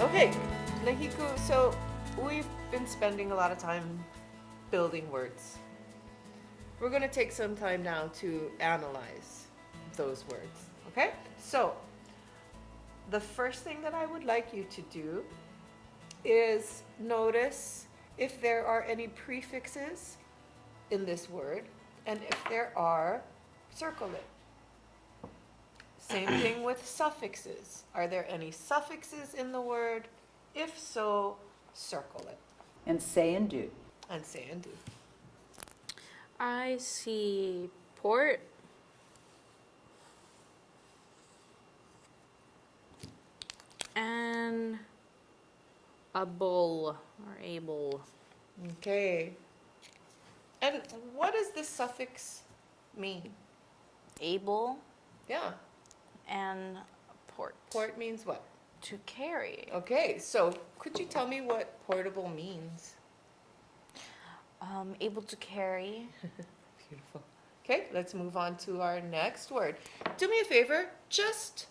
Okay, Nahiku, so we've been spending a lot of time building words. We're going to take some time now to analyze those words, okay? So, the first thing that I would like you to do is notice if there are any prefixes in this word, and if there are, circle it. Same thing with suffixes. Are there any suffixes in the word? If so, circle it. And say and do. And say and do. I see port. And able or able. Okay. And what does this suffix mean? Able Yeah. and port. Port means what? To carry. Okay, so could you tell me what portable means? Able to carry. Beautiful. Okay, let's move on to our next word. Do me a favor, just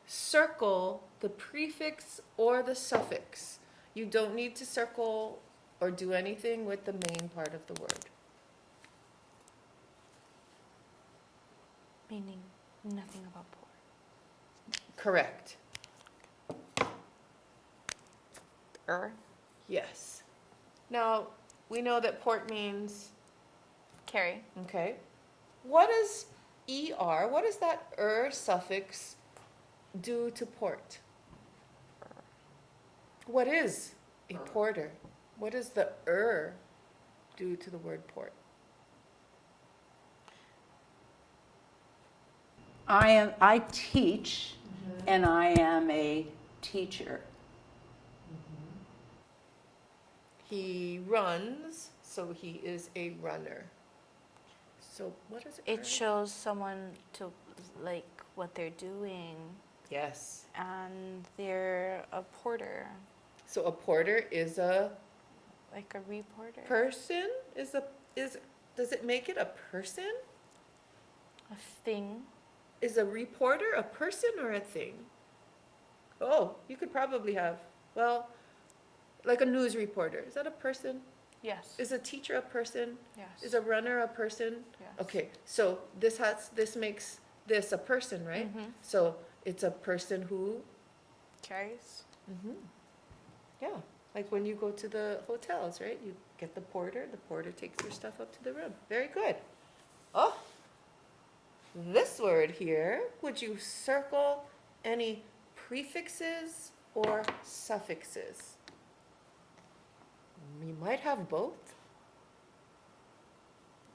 circle the prefix or the suffix. You don't need to circle or do anything with the main part of the word. Meaning nothing about port. Correct. Yes. Now, we know that port means, Carry. okay. What does what does that suffix do to port? What is a porter? What does the do to the word port? I teach, and I am a teacher. He runs, so he is a runner. So what is it? It shows someone to like what they're doing, Yes. and they're a porter, So a porter is a like a reporter. person? Does it make it a person? A thing. Is a reporter a person or a thing? Oh, you could probably have, well, like a news reporter. Is that a person? Yes. Is a teacher a person? Yes. Is a runner a person? Yes. Okay, so this makes this a person, right? Mhm. So it's a person who, Carries. yeah, like when you go to the hotels, right? You get the porter takes your stuff up to the room. Very good. Oh, this word here, would you circle any prefixes or suffixes? You might have both.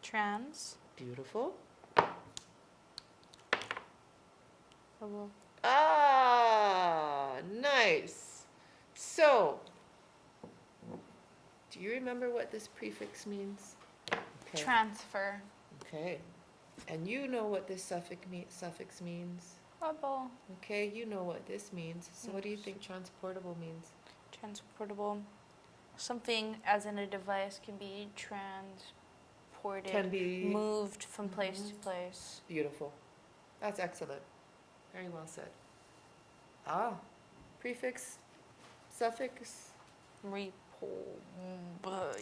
Trans. Beautiful. Able. Ah, nice. So, do you remember what this prefix means? Okay. Transfer. Okay. And you know what this suffix means? Able. Okay, you know what this means. So what do you Yes. think transportable means? Transportable. Something as in a device can be transported. Can be moved from place to place. beautiful. That's excellent. Very well said. Ah, prefix, suffix,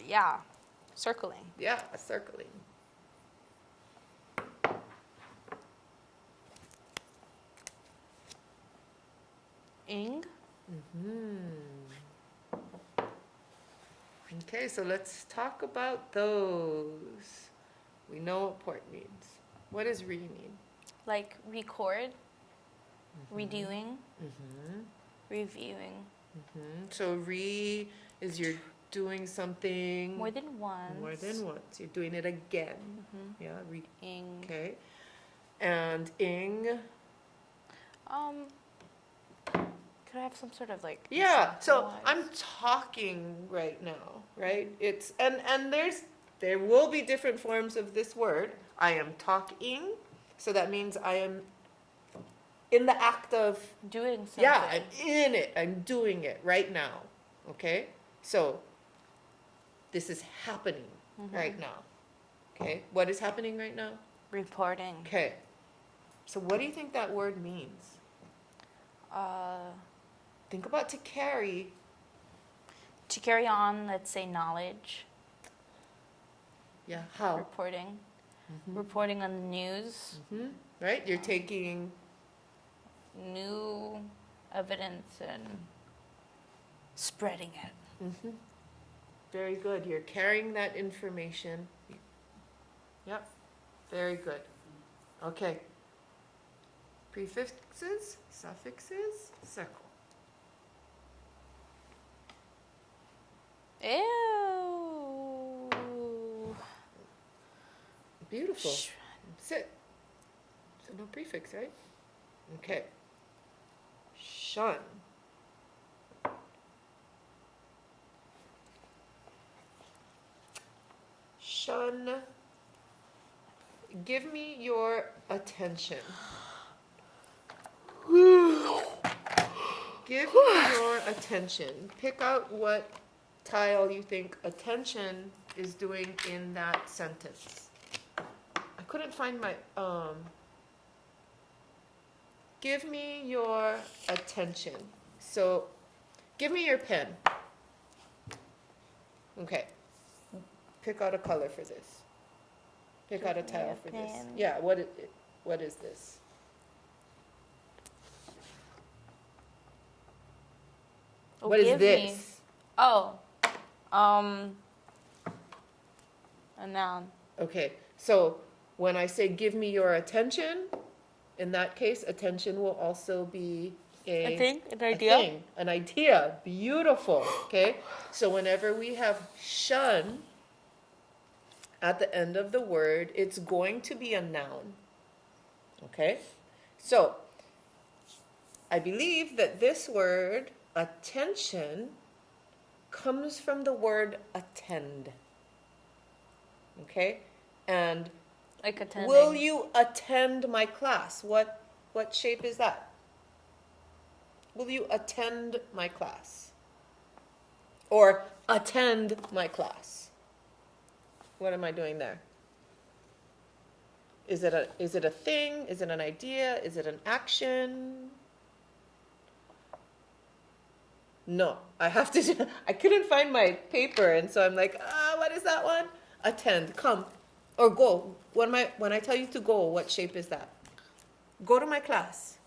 Yeah. Circling. yeah, circling. Ing. Okay, so let's talk about those. We know what port means. What does mean? Like record. Redoing. Mm-hmm. Reviewing. So is you're doing something More than once. More than once. You're doing it again. Yeah. Ing. Okay. And ing. Could I have some sort of like? Yeah. So example-wise? I'm talking right now, right? It's and there will be different forms of this word. I am talking, so that means I am in the act of doing something. yeah, I'm in it. I'm doing it right now. Okay? So this is happening right now. Okay? What is happening right now? Reporting. Okay. So what do you think that word means? Think about to carry. To carry on, let's say knowledge, Yeah, how? reporting, reporting on the news, Right? You're taking, new evidence, and spreading it. very good. You're carrying that information. Yep, very good. Okay. Prefixes, suffixes, circle. Ew. Beautiful. Sh- Sit. So no prefix, right? Okay. Shun. Shun. Give me your attention. Give me your attention. Pick out what tile you think attention is doing in that sentence. I couldn't find my give me your attention. So give me your pen. Okay. Pick out a color for this. Pick out a Give me tile a for this. pen. Yeah, what is this? Oh, What is give me- this? Oh, a noun. Okay, so when I say give me your attention, in that case, attention will also be I a think an a idea. thing, an idea. Beautiful. Okay, so whenever we have shun at the end of the word, it's going to be a noun. Okay, so I believe that this word, attention, comes from the word attend. Okay, and Like attending. will you attend my class? What shape is that? Will you attend my class? Or attend my class? What am I doing there? Is it a thing? Is it an idea? Is it an action? No, I have to. I couldn't find my paper, and so I'm like, what is that one? Attend. Come, or go. When I tell you to go, what shape is that? Go to my class.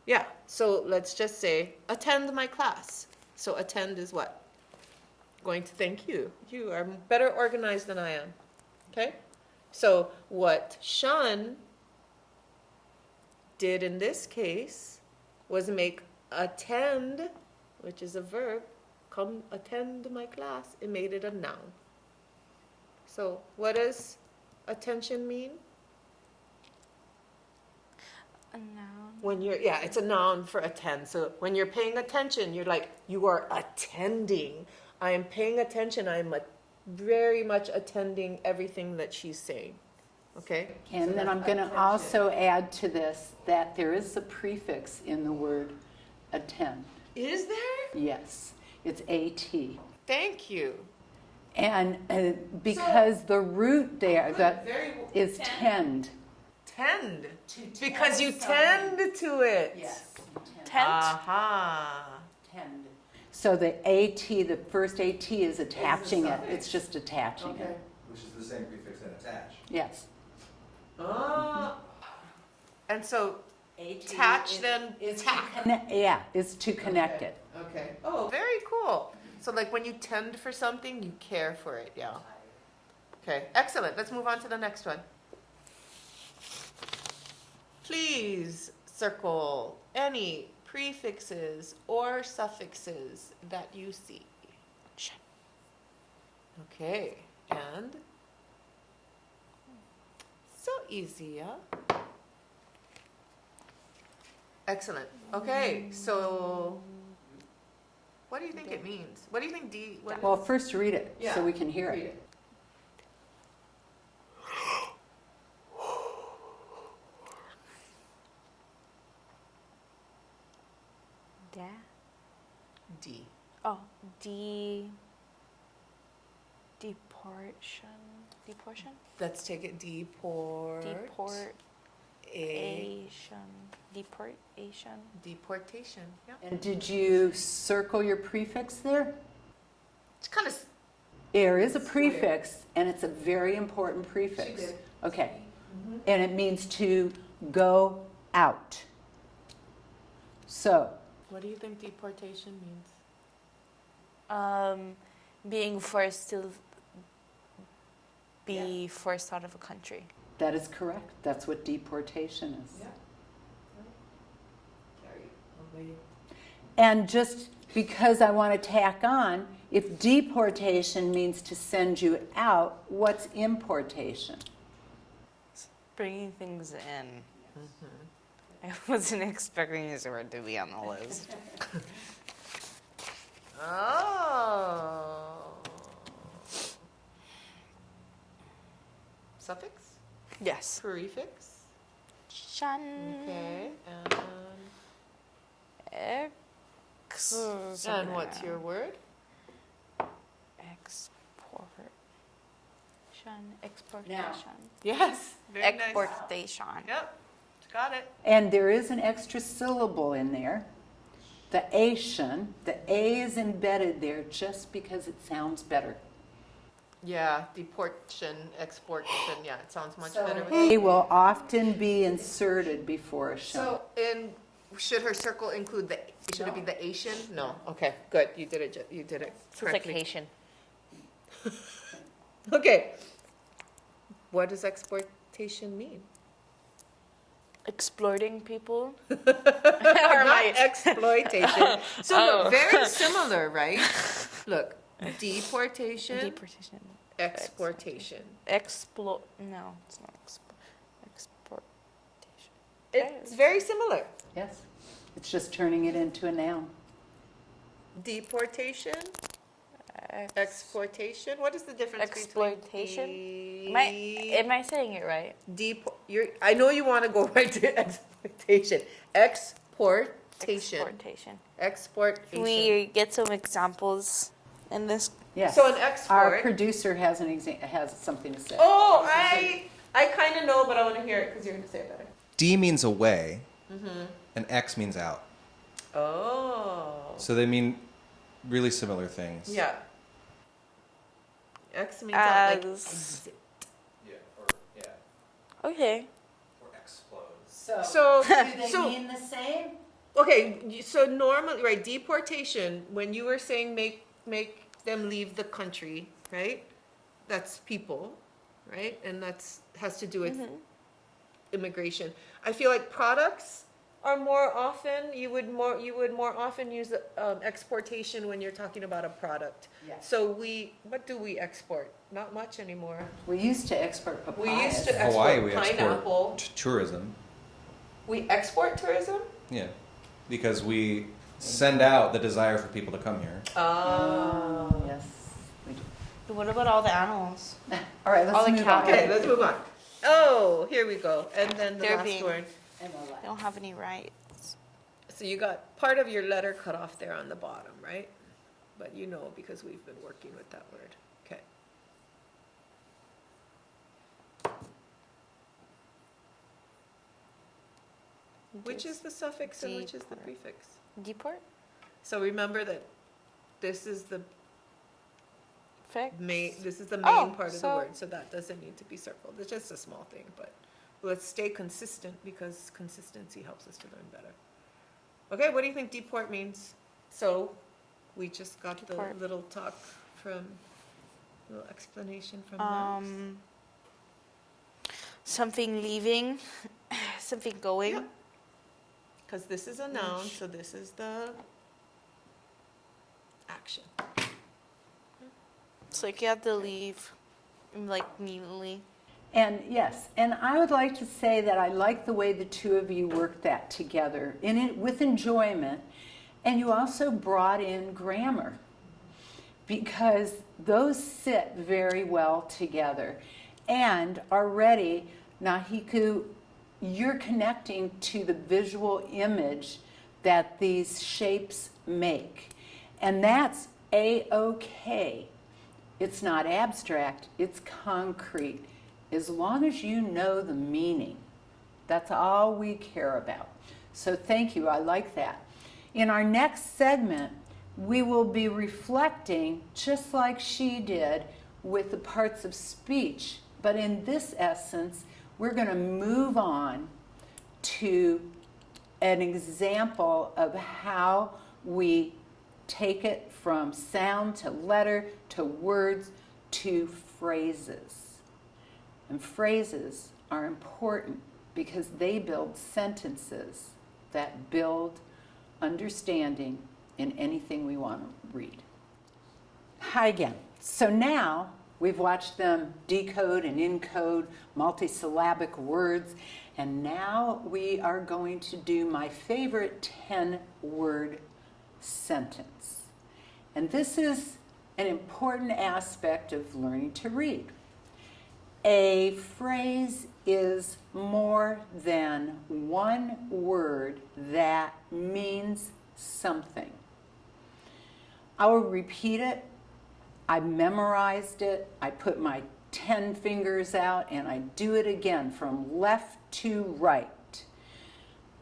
Yeah. So let's just say attend my class. So attend is what? Going to thank you. You are better organized than I am. Okay. So what shun did in this case was make attend, which is a verb, come attend my class. It made it a noun. So what does attention mean? A noun. When you're, yeah, it's a noun for attend. So when you're paying attention, you're like, you are attending. I am paying attention. I am very much attending everything that she's saying. Okay? And So then I'm that's going to attention. also add to this that there is a prefix in the word attend. Is there? Yes, it's AT. Thank you. And because the root there that Very is tend. tend. Because you tend to it. Tent. Aha. Tend. So the AT, the first AT is attaching it. It's just attaching it. Which is the same prefix that attach. Yes. Ah. And so attach then tack. Yeah, it's to connect it. Okay. Oh, very cool. So like when you tend for something, you care for it, yeah. Okay, excellent. Let's move on to the next one. Please circle any prefixes or suffixes that you see. Okay, and so easy, yeah? Excellent. Okay, so what do you think it means? What do you think D? What Well, first read it so we can hear read it. Da. D. Oh, deportation. Deportation. Let's take it. Deport. Deport. Deportation. Deportation. Yeah. And did you circle your prefix there? It's kind of. There is a prefix, and it's a very important prefix. She did. Okay. And it means to go out. So, What do you think deportation means? Being forced to be forced out of a country. that is correct. That's what deportation is. And just because I want to tack on, if deportation means to send you out, what's importation? Bringing things in. I wasn't expecting this word to be on the list. Oh. Suffix? Yes. Prefix? Shan. Okay. And what's your word? Exportation. Yes. Very nice. Exportation. Yep. Got it. And there is an extra syllable in there, the ation. The A is embedded there just because it sounds better. Yeah. Deportation, exportation. Yeah. It sounds much So better. A will often be inserted before a shun. So, should her circle include the? Should it be the Asian? No. Okay. Good. You did it. You did it It's like correctly. Haitian. Okay. What does exportation mean? Exploiting people. Not exploitation. So look, very similar, right? Look, deportation, Deportation. exportation. No, it's not exportation. It's very similar. Yes, it's just turning it into a noun. Deportation, exportation. What is the difference Exploitation? between Am I saying it right? I know you want to go right to exploitation. Exportation. Exportation. Can we get some examples in this? Yes. So an Our export. producer has has something to say. Oh, I kind of know, but I want to hear it because you're going to say it better. D means away, and X means out. Oh. So they mean really similar things. Yeah. X means out, like As- exit. Okay. Or explode. So, do they so mean the same? okay. So normally, right? Deportation. When you were saying make them leave the country, right? That's people, right? And that's has to do with immigration. I feel like products are more often you would more often use exportation when you're talking about a product. Yes. So what do we export? Not much anymore. We used to export papayas. We used to export Hawaii, we pineapple. export tourism. We export tourism? Yeah, because we send out the desire for people to come here. Oh. Yes, we do. What about all the animals? All right, All let's the move cows. on. Okay, let's move on. Oh, here we go. And then the They're last being- word. And the They last. don't have any rights. So you got part of your letter cut off there on the bottom, right? But you know because we've been working with that word. Okay. Which is the suffix and which is the Deport. prefix? Deport? So remember that this is the Fix? main Oh, part of the so- word, so that doesn't need to be circled. It's just a small thing, but let's stay consistent because consistency helps us to learn better. Okay, what do you think deport means? So we just got Deport. the little talk little explanation from Max. Something leaving, something going. Yep. Because this is a noun, so this is the action. It's like you have to leave, like immediately. And yes, and I would like to say that I like the way the two of you worked that together with enjoyment, and you also brought in grammar because those sit very well together. And already, Nahiku, you're connecting to the visual image that these shapes make. And that's A-OK. It's not abstract, it's concrete. As long as you know the meaning, That's all we care about. So thank you, I like that. In our next segment, we will be reflecting, just like she did, with the parts of speech. But in this essence, we're going to move on to an example of how we take it from sound to letter to words to phrases. And phrases are important because they build sentences that build understanding in anything we want to read. Hi again. So now we've watched them decode and encode multisyllabic words, and now we are going to do my favorite 10-word sentence. And this is an important aspect of learning to read. A phrase is more than one word that means something. I will repeat it. I memorized it. I put my 10 fingers out and I do it again from left to right.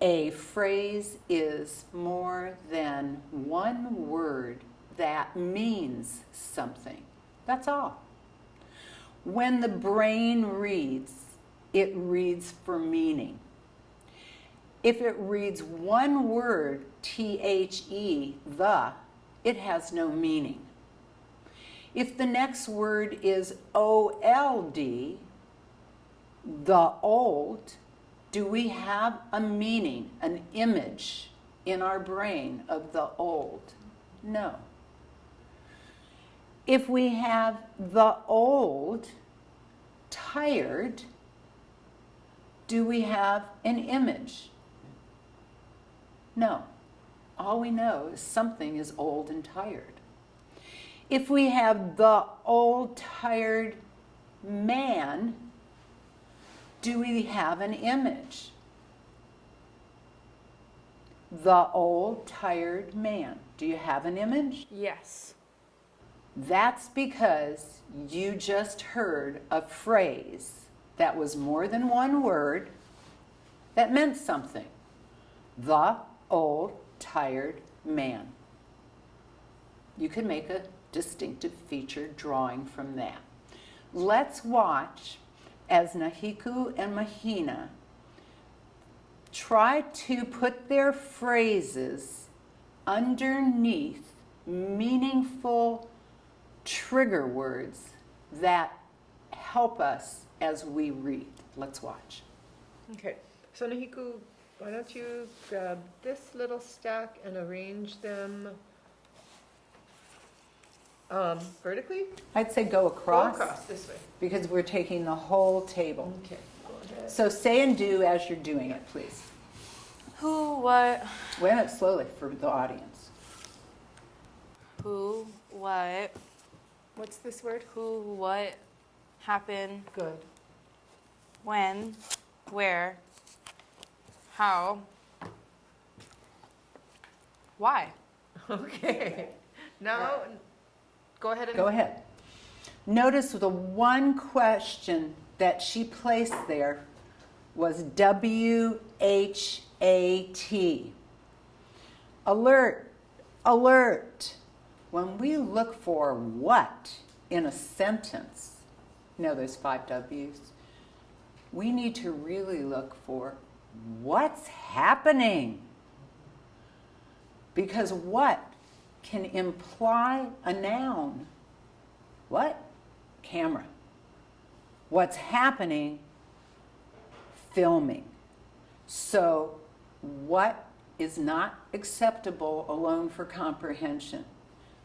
A phrase is more than one word that means something. That's all. When the brain reads, it reads for meaning. If it reads one word, T-H-E, the, it has no meaning. If the next word is O-L-D, the old, do we have a meaning, an image in our brain of the old? No. If we have the old, tired, do we have an image? No. All we know is something is old and tired. If we have the old, tired man, do we have an image? The old, tired man. Do you have an image? Yes. That's because you just heard a phrase that was more than one word that meant something. The old, tired man. You can make a distinctive feature drawing from that. Let's watch as Nahiku and Mahina try to put their phrases underneath meaningful trigger words that help us as we read. Let's watch. Okay. So Nahiku, why don't you grab this little stack and arrange them vertically? I'd say go across, Go across this way. because we're taking the whole table. Okay. Go ahead. So say and do as you're doing it, please. Who, what, Wait a minute, slowly for the audience. who, what, What's this word? who, what, happen, Good. when, where, how, why. Okay. Now, go ahead and Go ahead. Notice the one question that she placed there was W-H-A-T. Alert, alert. When we look for what in a sentence, there's 5 W's, we need to really look for what's happening. Because what can imply a noun. What? Camera. What's happening? Filming. So what is not acceptable alone for comprehension?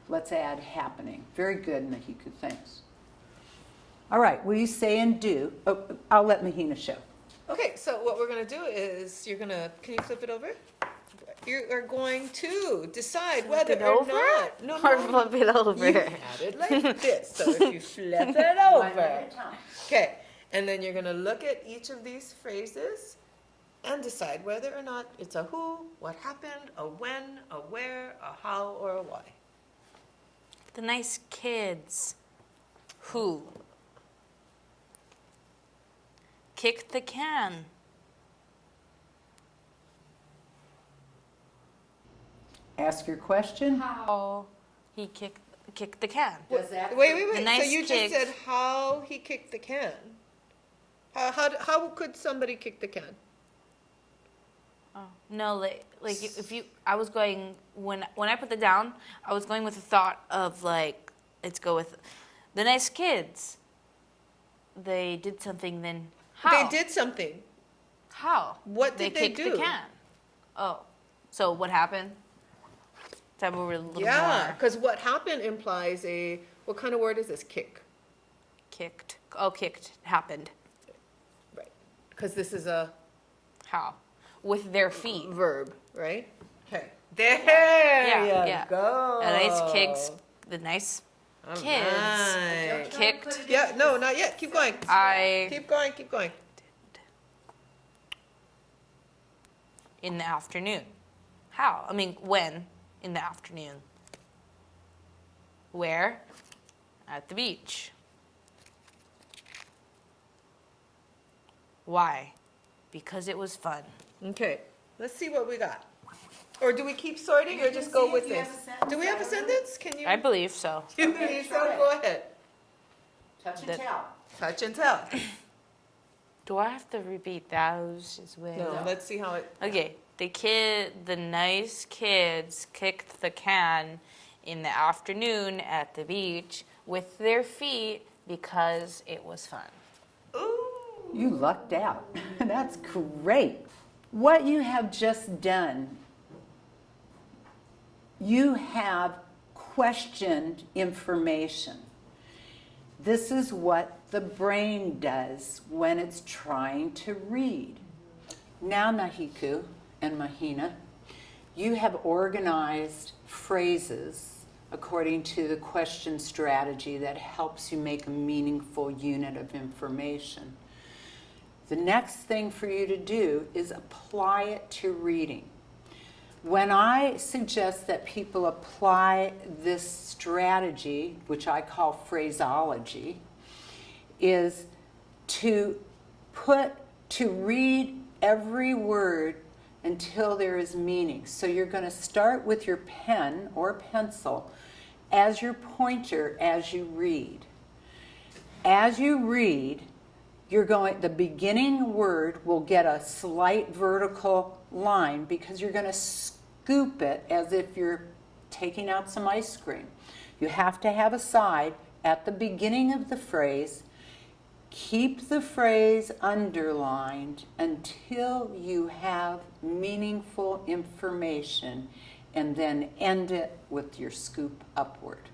Let's add happening. Very good, Nahiku, thanks. All right, will you say and do? Oh, I'll let Mahina show. Okay, so what we're going to do is can you flip it over? You are going to decide whether it or over? not. No, Or no. flip it over. You had it like this. So if you flip it over. Okay, and then you're going to look at each of these phrases and decide whether or not it's a who, what happened, a when, a where, a how, or a why. The nice kids. Who? Kick the can. Ask your question. How he kicked the can. Does that Wait. The So nice you kick. just said how he kicked the can. How could somebody kick the can? Oh. No, like if you, I was going when I put the down, I was going with the thought of like, let's go with the nice kids. They did something. Then how? They did something. How? What did they kicked do? the can. Oh, so what happened? Tell me a little Yeah, more. because what happened implies what kind of word is this? Kick. Kicked. Oh, kicked happened. Right. Because this is a How? With their feet. verb, right? Okay. There Yeah, you yeah. go. The nice kicks. The nice All kids right. kicked. Yeah, no, not yet. Keep going. Keep going. In the afternoon. How? I mean, when in the afternoon? Where? At the beach. Why? Because it was fun. Okay. Let's see what we got. Or do we keep sorting or just go with this? Do we have a sentence? Can you? I believe so. You believe so? Go ahead. Touch and That- tell. Touch and tell. Do I have to repeat those as well? No, let's see how it. Okay, the nice kids kicked the can in the afternoon at the beach with their feet because it was fun. Ooh. You lucked out. That's great. What you have just done, you have questioned information. This is what the brain does when it's trying to read. Now, Nahiku and Mahina, you have organized phrases according to the question strategy that helps you make a meaningful unit of information. The next thing for you to do is apply it to reading. When I suggest that people apply this strategy, which I call phraseology, is to read every word until there is meaning. So you're going to start with your pen or pencil as your pointer as you read. As you read, the beginning word will get a slight vertical line because you're going to scoop it as if you're taking out some ice cream. You have to have a side at the beginning of the phrase. Keep the phrase underlined until you have meaningful information and then end it with your scoop upward.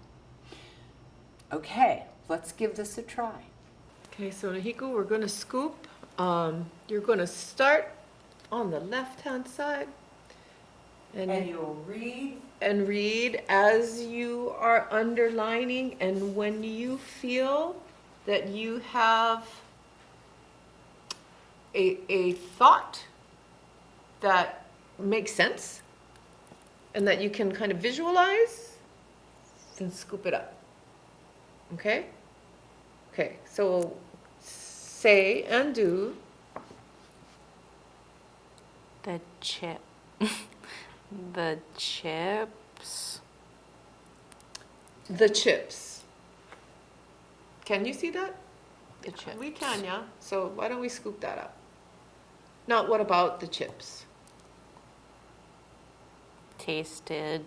Okay, let's give this a try. Okay, so Nahiku, we're going to scoop. You're going to start on the left-hand side. And you'll read. And read as you are underlining, and when you feel that you have a thought that makes sense and that you can kind of visualize, then scoop it up. Okay? Okay, so say and do. The chip. The chips. The chips. Can you see that? The chips. We can, yeah. So why don't we scoop that up? Now, what about the chips? Tasted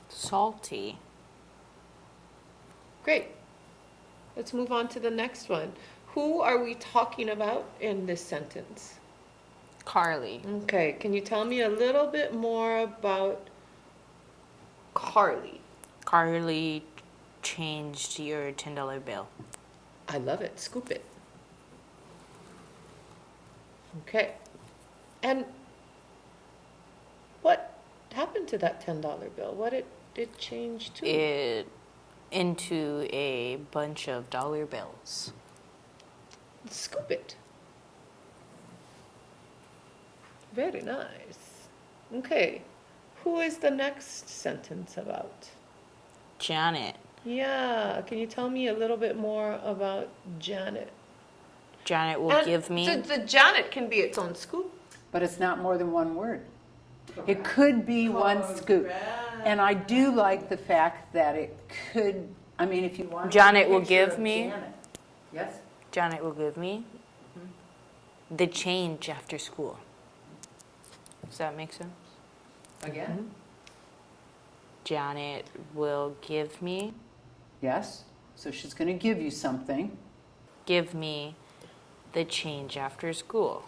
salty. Great. Let's move on to the next one. Who are we talking about in this sentence? Carly. Okay, can you tell me a little bit more about Carly? Carly changed your $10 bill. I love it. Scoop it. Okay. And what happened to that $10 bill? What did it change to? It into a bunch of dollar bills. Scoop it. Very nice. Okay. Who is the next sentence about? Janet. Yeah. Can you tell me a little bit more about Janet? Janet will And give me. So the Janet can be its own scoop. But it's not more than one word. It could be one scoop. And I do like the fact that it could, I mean, if you want. Janet will give me. Yes? Janet will give me the change after school. Does that make sense? Again? Janet will give me Yes. So she's going to give you something. the change after school.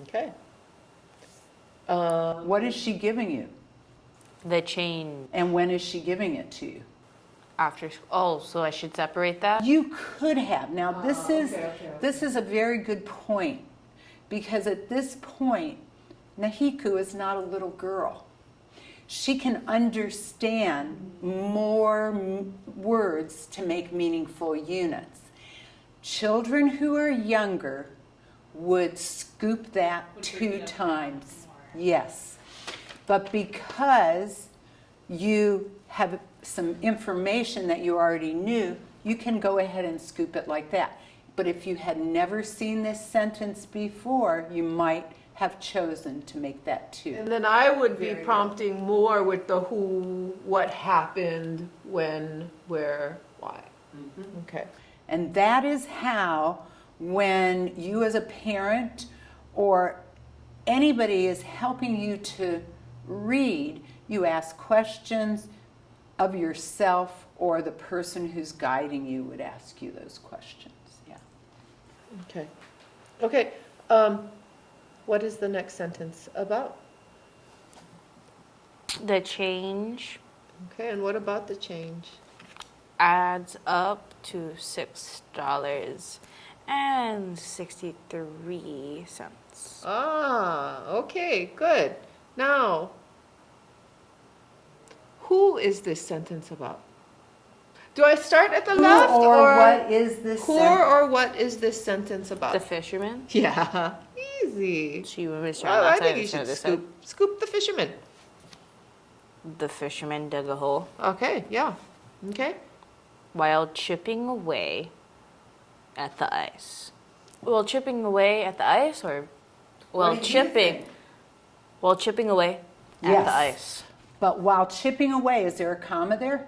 Okay. What is she giving you? The change And when is she giving it to you? after school. Oh, so I should separate that? You could have. Now, this is a very good point, because at this point, Nahiku is not a little girl. She can understand more words to make meaningful units. Children who are younger would scoop that 2 times. Yes. But because you have some information that you already knew, you can go ahead and scoop it like that. But if you had never seen this sentence before, you might have chosen to make that 2. And then I would be Very prompting more with the who, what happened, when, where, why. Okay. And that is how, when you as a parent or anybody is helping you to read, you ask questions of yourself, or the person who's guiding you would ask you those questions. Yeah. Okay. Okay. What is the next sentence about? The change Okay, and what about the change? adds up to $6.63. Ah, okay, good. Now, who is this sentence about? Do I start at the left, or what is this who sentence? or what is this sentence about? The fisherman. Yeah, easy. She was Well, I trying think to you should this scoop the fisherman. The fisherman dug a hole Okay, yeah. Okay. while chipping away at the ice. Well, chipping away at the ice, or What did you think? while chipping away at Yes. the ice. But while chipping away, is there a comma there?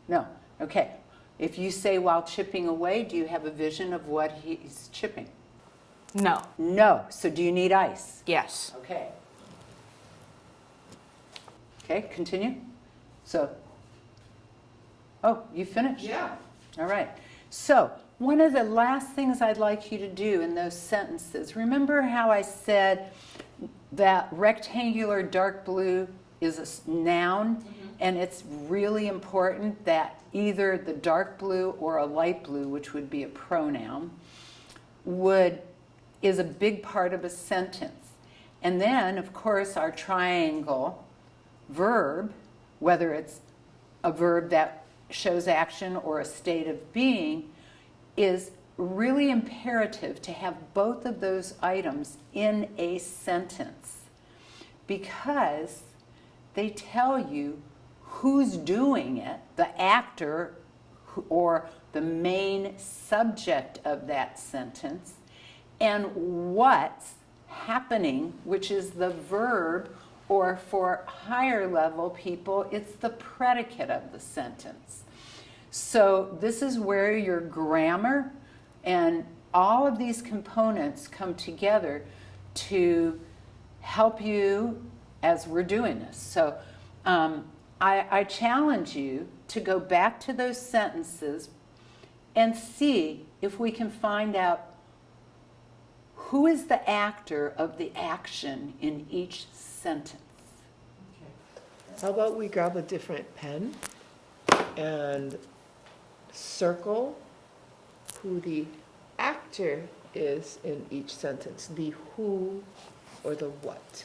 No. Okay. If you say while chipping away, do you have a vision of what he's chipping? No. No. So do you need ice? Yes. Okay. Okay, continue. So, oh, you finished? Yeah. All right. So, one of the last things I'd like you to do in those sentences, remember how I said that rectangular dark blue is a noun, and it's really important that either the dark blue or a light blue, which would be a pronoun, is a big part of a sentence. And then, of course, our triangle verb, whether it's a verb that shows action or a state of being, is really imperative to have both of those items in a sentence, because they tell you who's doing it, the actor or the main subject of that sentence, and what's happening, which is the verb, or for higher level people, it's the predicate of the sentence. So this is where your grammar and all of these components come together to help you as we're doing this. So I challenge you to go back to those sentences and see if we can find out who is the actor of the action in each sentence. How about we grab a different pen and circle who the actor is in each sentence, the who or the what.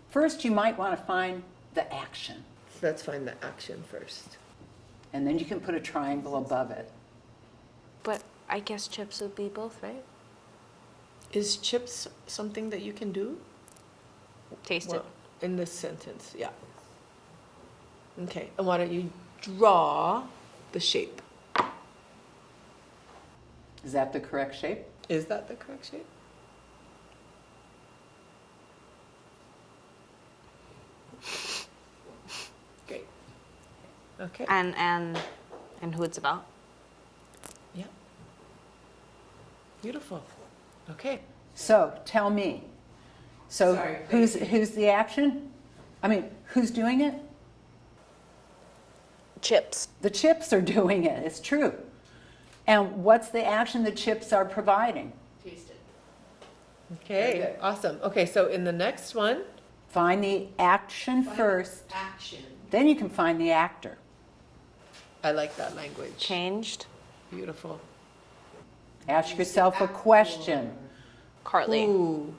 First, you might want to find the action, So let's find the action first. and then you can put a triangle above it. But I guess chips would be both, right? Is chips something that you can do? Taste Well, in this sentence, yeah. Okay, and why don't you draw the shape? Is that the correct shape? Is that the correct shape? Okay. and who it's about. Yeah. Beautiful. Okay. So tell me. So Sorry, who's the action? I mean, who's doing it? Chips. The chips are doing it. It's true. And what's the action the chips are providing? Okay. Very good. Awesome. Okay. So in the next one. Find the action first. Action. Then you can find the actor. I like that language. Changed. Beautiful. Ask yourself a question. Carly. Ooh.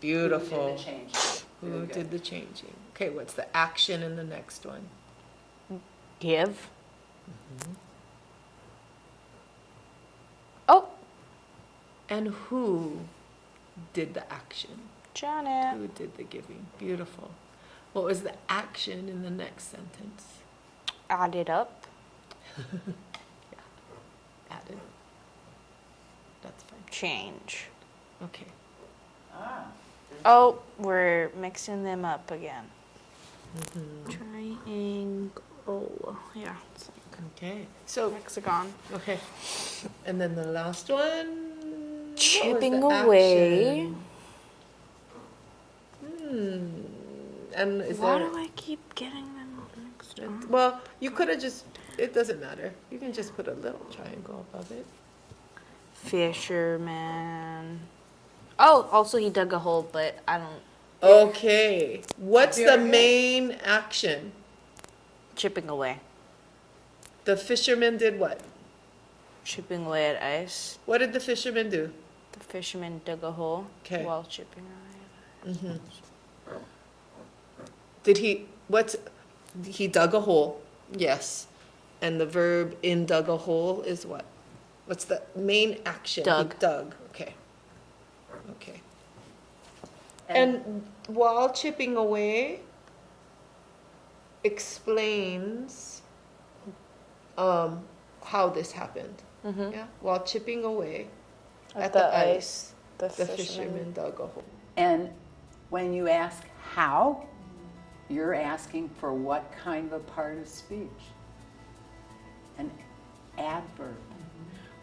Beautiful. change? Who did the changing? Okay. What's the action in the next one? Give. Oh, And who did the action? Janet. Who did the giving? Beautiful. What was the action in the next sentence? Add it up. Added. That's fine. Change. Okay. Oh, we're mixing them up again. Triangle. Yeah. It's like Okay. So, hexagon. okay. And then the last one. Chipping what was the away. action? And is Why there? do I keep getting them mixed up? Well, you could have just. It doesn't matter. You can just put a little triangle above it. Fisherman. Oh, also he dug a hole, but I don't. Okay. What's the Very good. main action? Chipping away. The fisherman did what? Chipping away at ice. What did the fisherman do? The fisherman dug a hole 'Kay. while chipping away. Did he? What's? He dug a hole. Yes. And the verb in dug a hole is what? What's the main action? Dug. He dug. Okay. Okay. And while chipping away explains how this happened. Yeah. While chipping away at the ice, the the fisherman dug a hole. And when you ask how, you're asking for what kind of a part of speech? An adverb,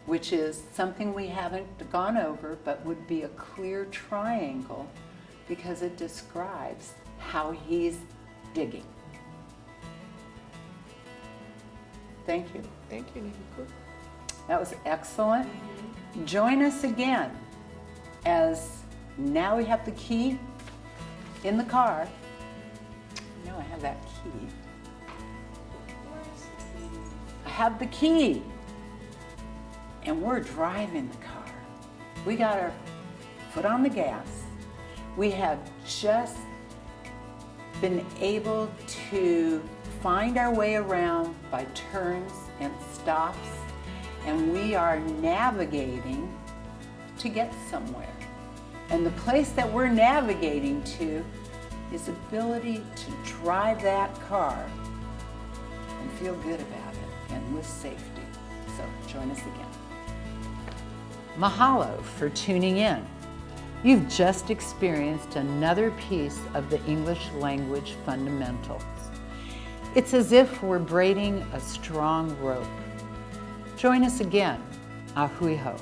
which is something we haven't gone over, but would be a clear triangle because it describes how he's digging. Thank you. Thank you, Nico. That was excellent. Join us again as now we have the key in the car. Now I have that key. I have the key. And we're driving the car. We got our foot on the gas. We have just been able to find our way around by turns and stops, and we are navigating to get somewhere. And the place that we're navigating to is ability to drive that car and feel good about it and with safety. So join us again. Mahalo for tuning in. You've just experienced another piece of the English language fundamentals. It's as if we're braiding a strong rope. Join us again. Ahui ho.